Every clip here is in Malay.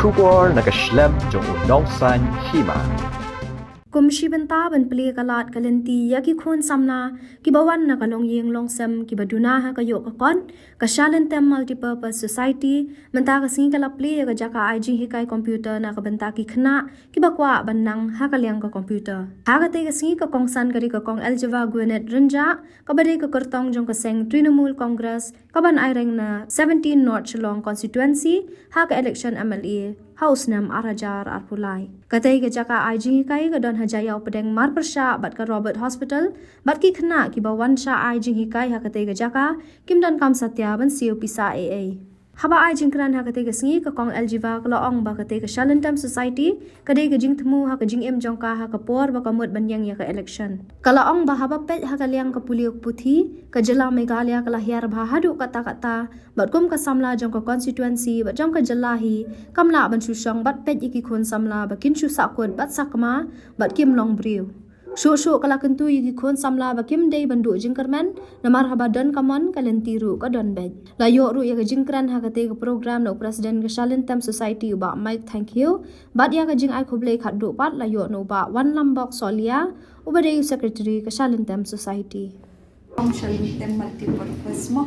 Shubor nakaslem jong unongsan hima. Kumshi benta ban pli kalat kalenti yaki khon samna kibawan na kalong yeng longsam kibaduna ha kayo kakon kashalan tem multipurpose society menta ka singi kala pli ka jaka IG hikai computer na ka benta ki khna kibakwa banang ha kalyang ka computer ha ka te ka singi ka kongsan kari ka kong aljava guenet renja ka bade ka kertong jong ka seng Trinamool Congress ka ban aireng na 17 North Shillong constituency ha ka election MLA House nam arajar arpulai. Katai ke jaka IG kai ke don hajayau pedeng mar persya bat ke Robert Hospital bat ki khna ki bawan sha IG kai ha katai ke jaka kim don kam satya ban siu pisa AA. Haba IG kran ha katai ke singi ke kong Aljiva ke laong ba katai ke Shalantam Society kadai ke jing temu ha ke jing em jongka ha ke por ba kamut banyang ya ke election. Kalaong ba haba pet ha kaliang ke puliuk puthi ke jela Meghalaya ke lahiar ba hadu kata-kata bat kum ka samla jong ka constituency bat jong ka jelahi kamla ban susong bat pet iki khon samla ba kin chu sakut bat sakma bat kim long briu shu kala kentu iki khon samla ba kim dei bandu jingkerman namar habadan kamon kalentiru ka don bed la yo ru ya ka jingkran ha ka te ka program no president ka Shalantam Society ba Mike thank you bat ya ka jing ai khoble khaddu pat la yo no ba one lambok solia ubade secretary ka Shalantam Society Shalantam multipurpose mo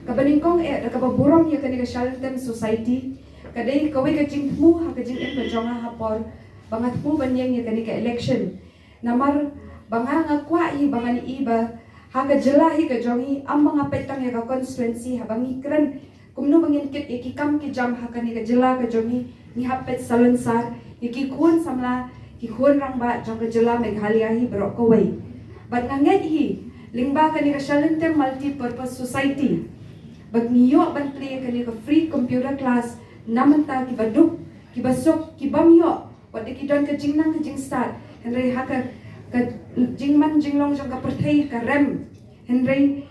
kabaningkong kababurong ya kani ka Shalantam Society kadai kawai ka jing mu ha ka jing em ka jonga hapor bangat mu banyang ya kani ka election namar banga nga kwa i banga ni iba ha ka jelahi ka jongi am mga petang ya ka constituency ha bangi kran kumno bangin kit ikikam ki jam ha kani ka jela ka jongi ni hapet Salansar iki kun samla ki kun rang ba jong ka jela Meghalaya hi bro kawai bat nganget hi lingba kani ka Shalantam Multipurpose Society bag niyo ban play kani ka free computer class namanta ki baduk ki basok ki bamyo wad ki don ka jingnang ka jing start henry haka ka jingman jinglong jong ka perthai ka rem henry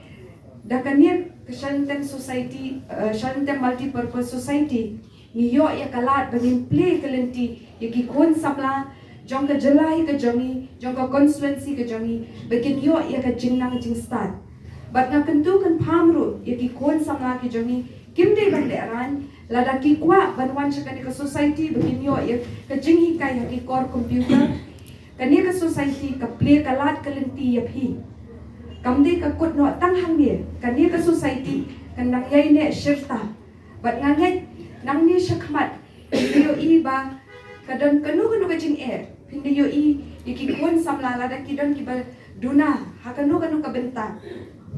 da kani ka Shalantam Society Shalantam Multipurpose Society niyo ya kalat bagin play kalenti ki kon samla jong ka jalai ka jongi jong ka constituency ka jongi bagin yo ya ka jingnang jing start bat nga kentu kan pamru ya ki kon samla ki jongi kimde ban de aran lada ki kwa banwan cha ka society begin yo ya ka jinghi kai ya ki core computer kani ka society ka play kalat kalenti ya phi kamde ka kut no tang hang ne kani ka society kan nang yai ne shirta bat nga ngai nang ni shakmat yo i ba kadon kanu ka jing hindi yo i ki kon samla lada ki don ki ba duna hakanu ka benta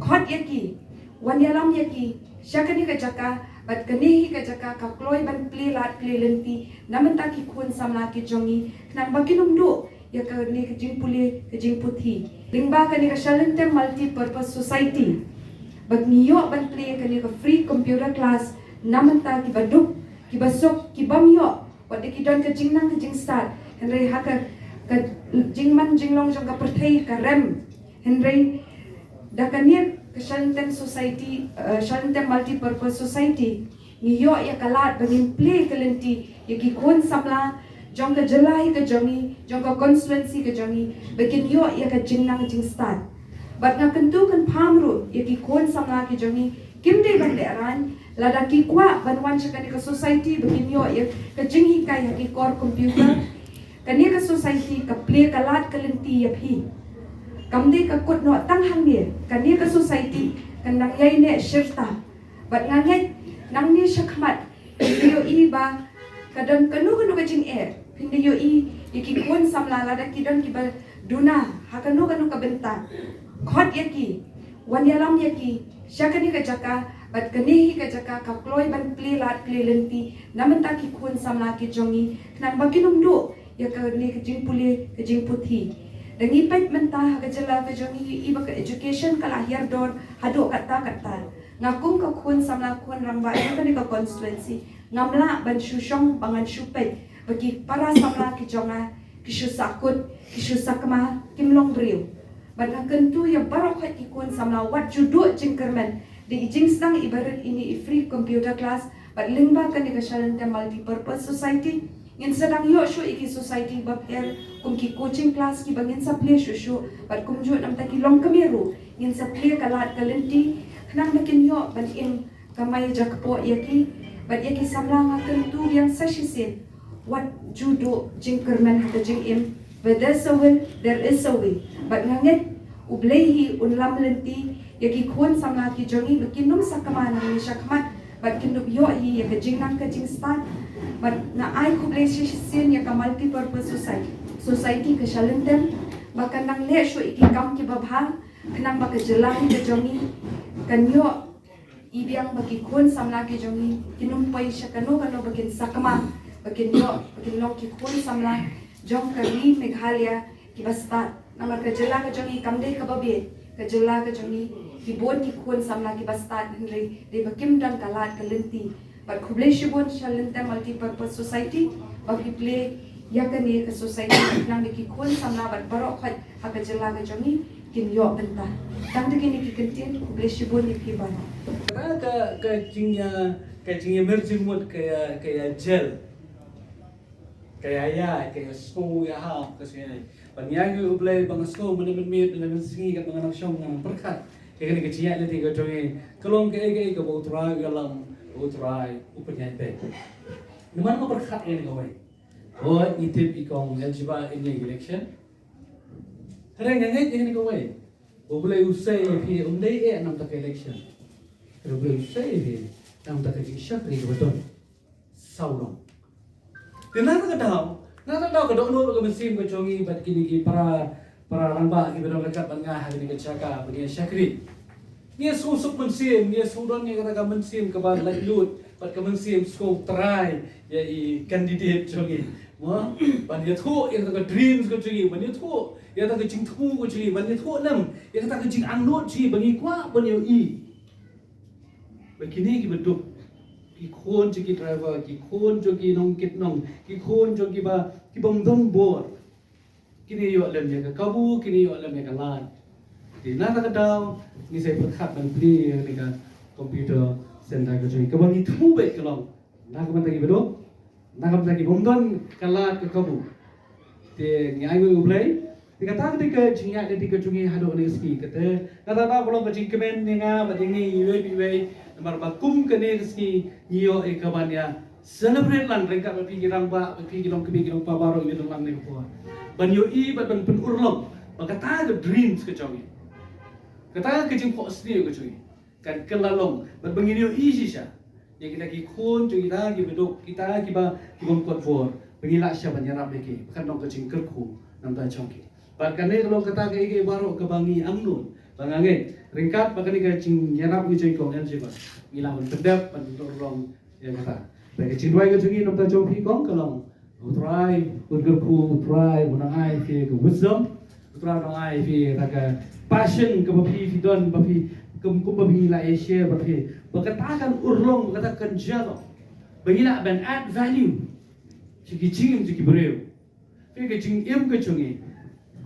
khot yaki wanyalam yaki syakani ka jaka bat kanihi ka jaka ka kloy ban play lat play lenti namanta ki khun samla ki jongi nang baginum do ya ka ni ka jing puli ka jing puthi lingba ka ni ka Shalantam Multipurpose Society bag niyo ban play ka ni ka free computer class namanta ki baduk ki basok ki bamyo wad ki don ka jingnang ka jing start henry haka ka jingman jinglong jong ka perthai ka rem henry da kani ka Shalantam Society Shalantam Multipurpose Society niyo ya kalat bagin play kalenti ya ki kon samla jong ka jalai ka jongi jong ka constituency ka jongi bagin yo ya ka jingnang jing start bat nga kentu kan pamru ya ki kon samla ki jongi kimde ban de aran lada ki kwa banwan cha ka society bagin yo ya ka jinghi kai ya ki core computer kani ka society ka play kalat kalenti ya phi kamde ka kut no tang hang ne kani ka society kan nang yai ne shirta bat nganget nang ni shakmat yo i ba kadon kanu ka jing hindi yo i ki kon samla lada ki don ki ba duna hakanu ka benta khot yaki wanyalam yaki syakani ka jaka bat kanihi ka jaka ka kloy ban play lat play lenti namanta ki kon samla ki jongi nang baginum do ya ka ni ka jing puli ka jing puthi dangi pet menta ka jala ka jongi iba ka education ka lahir dor hado kata ngakung ka kun samla kun rangba ka ni ka constituency ngamla ban shushong bangan shupet bagi para samla ki jonga ki susakut ki susakma kim long briu badang kentu ya barok ki kun samla wat juduk jingkermen di ijing sedang ibarat ini free computer class but lingba kan di kesalahan multi purpose society ngin sedang yo shu iki society bab kum ki coaching class ki bangin sa play shu but kum ju nam ta ki long kamiru ngin sa play kalat kalenti knang makin yo ban im kamay jakpo yaki but yaki samlang akan tu yang sashisin what judo jingkerman hata jing im but there's a will there is a way but ngangit ublehi unlam lenti yaki kun samla ki jongi makin num sakamana ni shakmat but kindup yo hi yaka jing nang ka jing start but na ai kublei sashisin yaka multi purpose society ka shalentem baka nang le shu iki kam ki babha kanang baka jelang ka jongi kanyo ibiang bagi kun samla ki jongi kinumpai syakano kano bagin sakma bagin long ki kun samla jong kari Meghalaya ki basta namar ka jela ka jongi kamde ka babe ka jela ka jongi ki bon ki kun samla ki basta henry de bakim dan kalat kalenti but kuble shibon shalente multi purpose society bagi play yakani ka society nang ki kun samla bat barok khat ka jela ka jongi kin yo benta tang de kini ki kentin kuble shibon ni ki ba Karena kacingnya merjing mut kayak gel, kayak school ya hal kesini. Banyak juga boleh bang school menemui dengan segi kan dengan action dengan perkat. Kayak kecilnya nanti kacungnya kalau kayak bau terai galam bau terai upanya itu. Dimana mau perkat ini kau? Oh itu ikong yang coba ini election. Hari ini kau? Boleh usai pi undai nam tak election. Pero boleh usai pi nam tak election ni betul. Saulong. Kenapa kau? Nada tahu kedok nur ke mesin kecongi bat kini para ramba ki bedong lekat bangah hari ni kecaka bagi syakri. Dia susuk mesin, dia sudon ni kata mesin ke ban lut, bat ke mesin skop try ya i candidate congi. Wah, ban dia tu yang kata dreams kecongi, ban dia tu yang kata jing tu kecongi, ban dia tu nam yang kata jing angnot ci bagi kwa ban yo i. Begini ki beduk ki khôn cho ki driver ki khôn cho ki nong kit nong ki khôn cho ki ba ki bom dom bor kini yo lem ya ka kabu kini yo lem ya ka lan di na ta daw ni sai perkhat ban pli ni ka computer center ka joi ka bang itu be ka long na ka ban ta ki bedo na ka ban ta ki bom don ka lat ka kabu te ngai go ublai di kata ketika jinga ketika jungi hado ni ski kata kata ta belum ka jing kemen ni nga ba dingi yoi bi nomor bakum kene ski nio e kabanya celebrate lan rengka bapi girang ba bapi girang kebi girang pa baro girang lang ne ko ban yo i ban pen urlong bakata the dreams ke chongi kata ke jing ko sni ke chongi kan kelalong ban bangin yo i sisa ya kita ki khon jo kita ki bedok kita ki ba ki bom kot for bangila sya ban yarap ke kan dong ke jing kerku nam ta chongi ban kan ne kalau kata ke baro ke bangi amnun bangange ringkat bakani ka cing yarap ni cing kong yan sipa ngilawan pedap pan dorong ya kata bagi cing dua ka cing nom ta jong pi kong kalong utrai utgerku utrai unai fi ke wisdom utrai unai fi raga passion ke bapi fi don bapi kum bapi la share bapi bakatakan urlong bakatakan jalo bangila ban add value ciki cing ciki breu fi ke cing em ke cing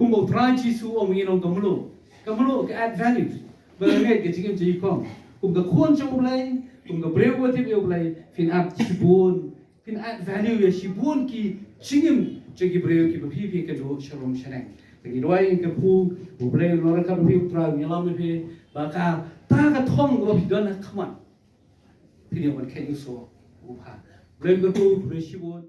kum utrai ci su om nginong kamulo ke add value Bangai ke cingim jadi kong, kum ke khon cong ulai, kum ke breu wati be ulai, fin add shibun, fin add value ya shibun ki cingim jadi breu ki bapi ke do shalom shaneng. Bagi doai ke pu, ulai lora ka bapi utra nyalam be, baka ta ka thong bapi dona kaman. Pini wan kayu so, upha. Breu ke pu, breu shibun.